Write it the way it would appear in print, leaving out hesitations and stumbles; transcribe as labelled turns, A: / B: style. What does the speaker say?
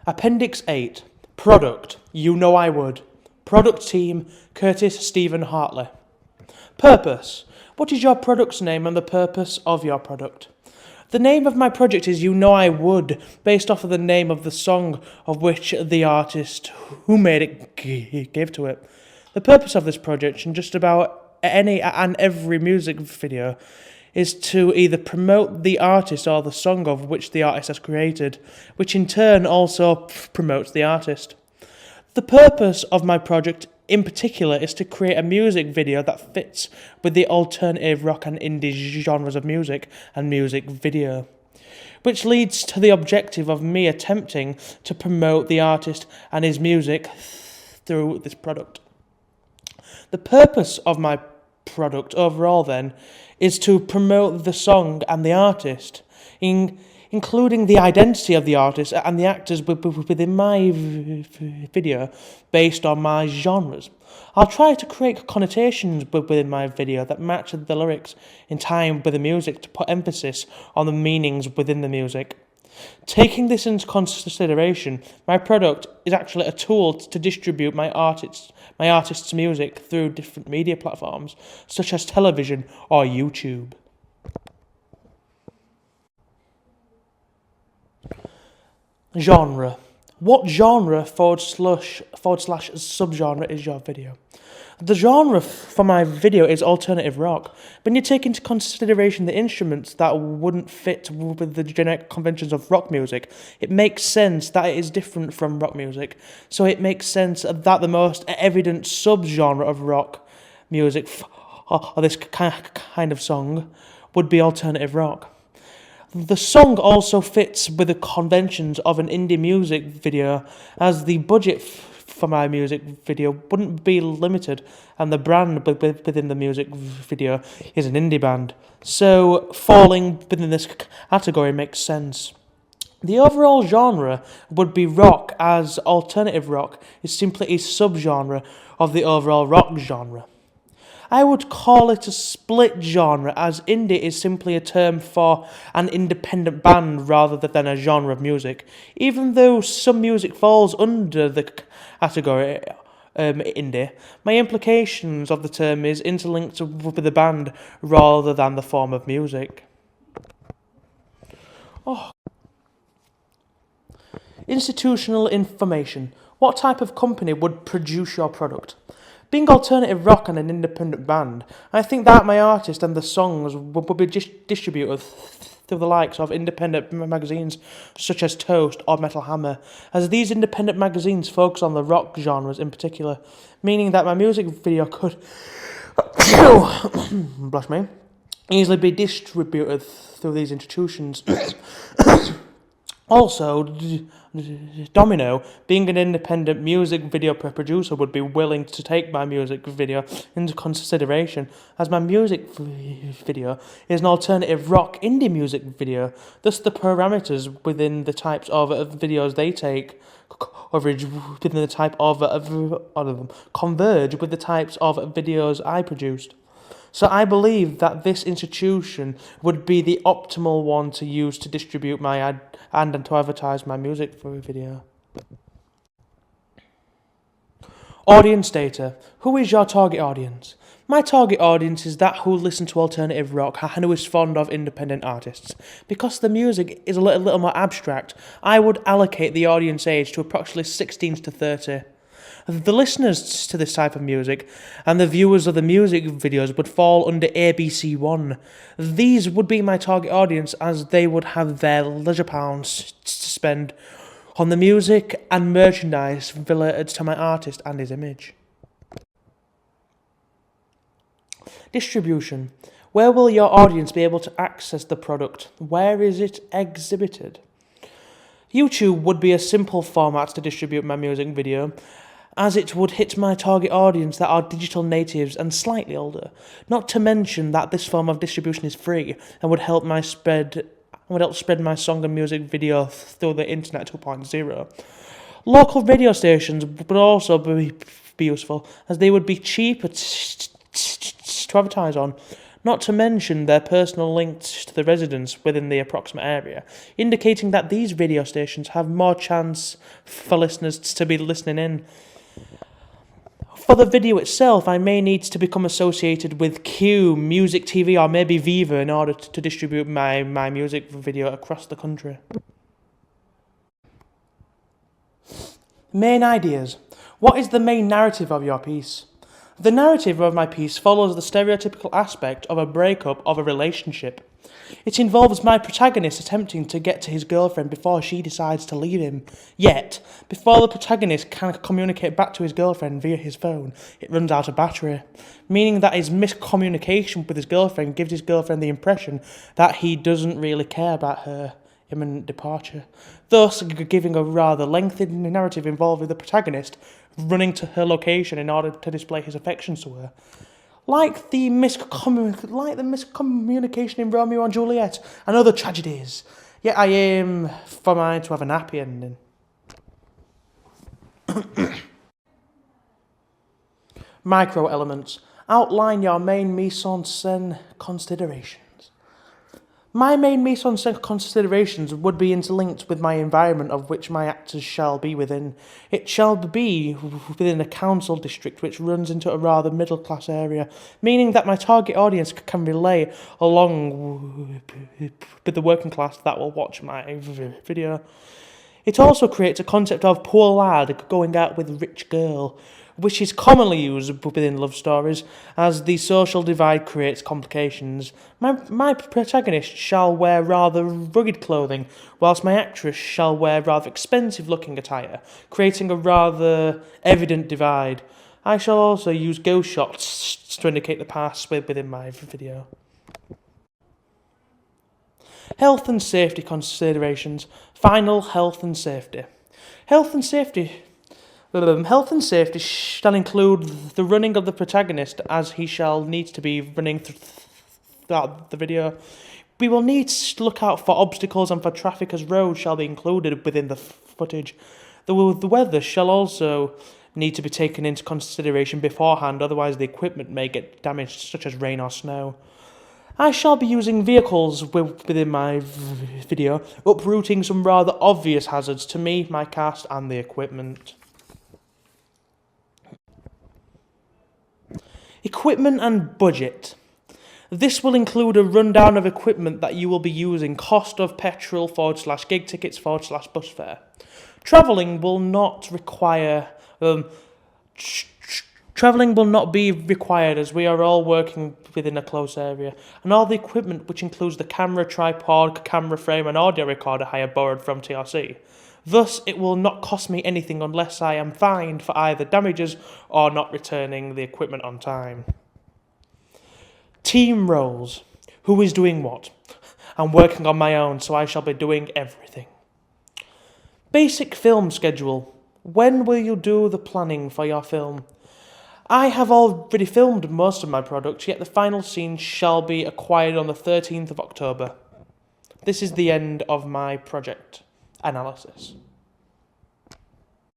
A: Appendix 8. Product. You know I would. Product team. Curtis Stephen Hartley. Purpose. What is your product's name and the purpose of your product? The name of my project is You Know I Would, based off of the name of the song of which the artist who made it gave to it. The purpose of this project, and just about any and every music video, is to either promote the artist or the song of which the artist has created, which in turn also promotes the artist. The purpose of my project in particular is to create a music video that fits with the alternative rock and indie genres of music and music video, which leads to the objective of me attempting to promote the artist and his music through this product. The purpose of my product overall, then, is to promote the song and the artist, including the identity of the artist and the actors within my video based on my genres. I'll try to create connotations within my video that match the lyrics in time with the music to put emphasis on the meanings within the music. Taking this into consideration, my product is actually a tool to distribute my artist's music through different media platforms, such as television or YouTube. Genre. What genre / subgenre is your video? The genre for my video is alternative rock. When you take into consideration the instruments that wouldn't fit with the generic conventions of rock music, it makes sense that it is different from rock music. So it makes sense that the most evident subgenre of rock music or this kind of song would be alternative rock. The song also fits with the conventions of an indie music video, as the budget for my music video wouldn't be limited and the brand within the music video is an indie band, so falling within this category makes sense. The overall genre would be rock, as alternative rock is simply a subgenre of the overall rock genre. I would call it a split genre, as indie is simply a term for an independent band rather than a genre of music, even though some music falls under the category indie. My implications of the term is interlinked with the band rather than the form of music. Institutional information. What type of company would produce your product? Being alternative rock and an independent band, I think that my artist and the songs would be distributed through the likes of independent magazines such as Toast or Metal Hammer, as these independent magazines focus on the rock genres in particular, meaning that my music video could blush me, easily be distributed through these institutions. Also, Domino, being an independent music video producer, would be willing to take my music video into consideration, as my music video is an alternative rock indie music video. Thus, the parameters within the types of videos they take coverage within the type of converge with the types of videos I produced. So I believe that this institution would be the optimal one to use to distribute my ad and to advertise my music for a video. Audience data. Who is your target audience? My target audience is that who listen to alternative rock and who is fond of independent artists. Because the music is a little more abstract, I would allocate the audience age to approximately 16 to 30. The listeners to this type of music and the viewers of the music videos would fall under ABC1. These would be my target audience, as they would have their leisure pounds to spend on the music and merchandise related to my artist and his image. Distribution. Where will your audience be able to access the product? Where is it exhibited? YouTube would be a simple format to distribute my music video, as it would hit my target audience that are digital natives and slightly older. Not to mention that this form of distribution is free and would help spread my song and music video through the internet 2.0. Local radio stations would also be useful, as they would be cheaper to advertise on. not to mention their personal links to the residents within the approximate area, indicating that these radio stations have more chance for listeners to be listening in. For the video itself, I may need to become associated with Q, Music TV, or maybe Viva in order to distribute my music video across the country. Main ideas. What is the main narrative of your piece? The narrative of my piece follows the stereotypical aspect of a breakup of a relationship. It involves my protagonist attempting to get to his girlfriend before she decides to leave him. Yet, before the protagonist can communicate back to his girlfriend via his phone, it runs out of battery, meaning that his miscommunication with his girlfriend gives his girlfriend the impression that he doesn't really care about her imminent departure, thus giving a rather lengthy narrative involving the protagonist running to her location in order to display his affections to her. Like the miscommunication in Romeo and Juliet and other tragedies, yet I aim for mine to have an happy ending. Micro elements. Outline your main mise-en-scène considerations. My main mise-en-scène considerations would be interlinked with my environment of which my actors shall be within. It shall be within a council district which runs into a rather middle-class area, meaning that my target audience can relate along with the working class that will watch my video. It also creates a concept of poor lad going out with rich girl, which is commonly used within love stories, as the social divide creates complications. My protagonist shall wear rather rugged clothing, whilst my actress shall wear rather expensive-looking attire, creating a rather evident divide. I shall also use ghost shots to indicate the past within my video. Health and safety considerations. Final health and safety. Health and safety shall include the running of the protagonist, as he shall need to be running throughout the video. We will need to look out for obstacles and for traffic, as roads shall be included within the footage. The weather shall also need to be taken into consideration beforehand, otherwise the equipment may get damaged, such as rain or snow. I shall be using vehicles within my video, uprooting some rather obvious hazards to me, my cast, and the equipment. Equipment and budget. This will include a rundown of equipment that you will be using, cost of petrol /gig tickets /bus fare. Travelling will not be required, as we are all working within a close area, and all the equipment, which includes the camera, tripod, camera frame and audio recorder I have borrowed from TRC. Thus, it will not cost me anything unless I am fined for either damages or not returning the equipment on time. Team roles. Who is doing what? I'm working on my own, so I shall be doing everything. Basic film schedule. When will you do the planning for your film? I have already filmed most of my product, yet the final scene shall be acquired on the 13th of October. This is the end of my project analysis.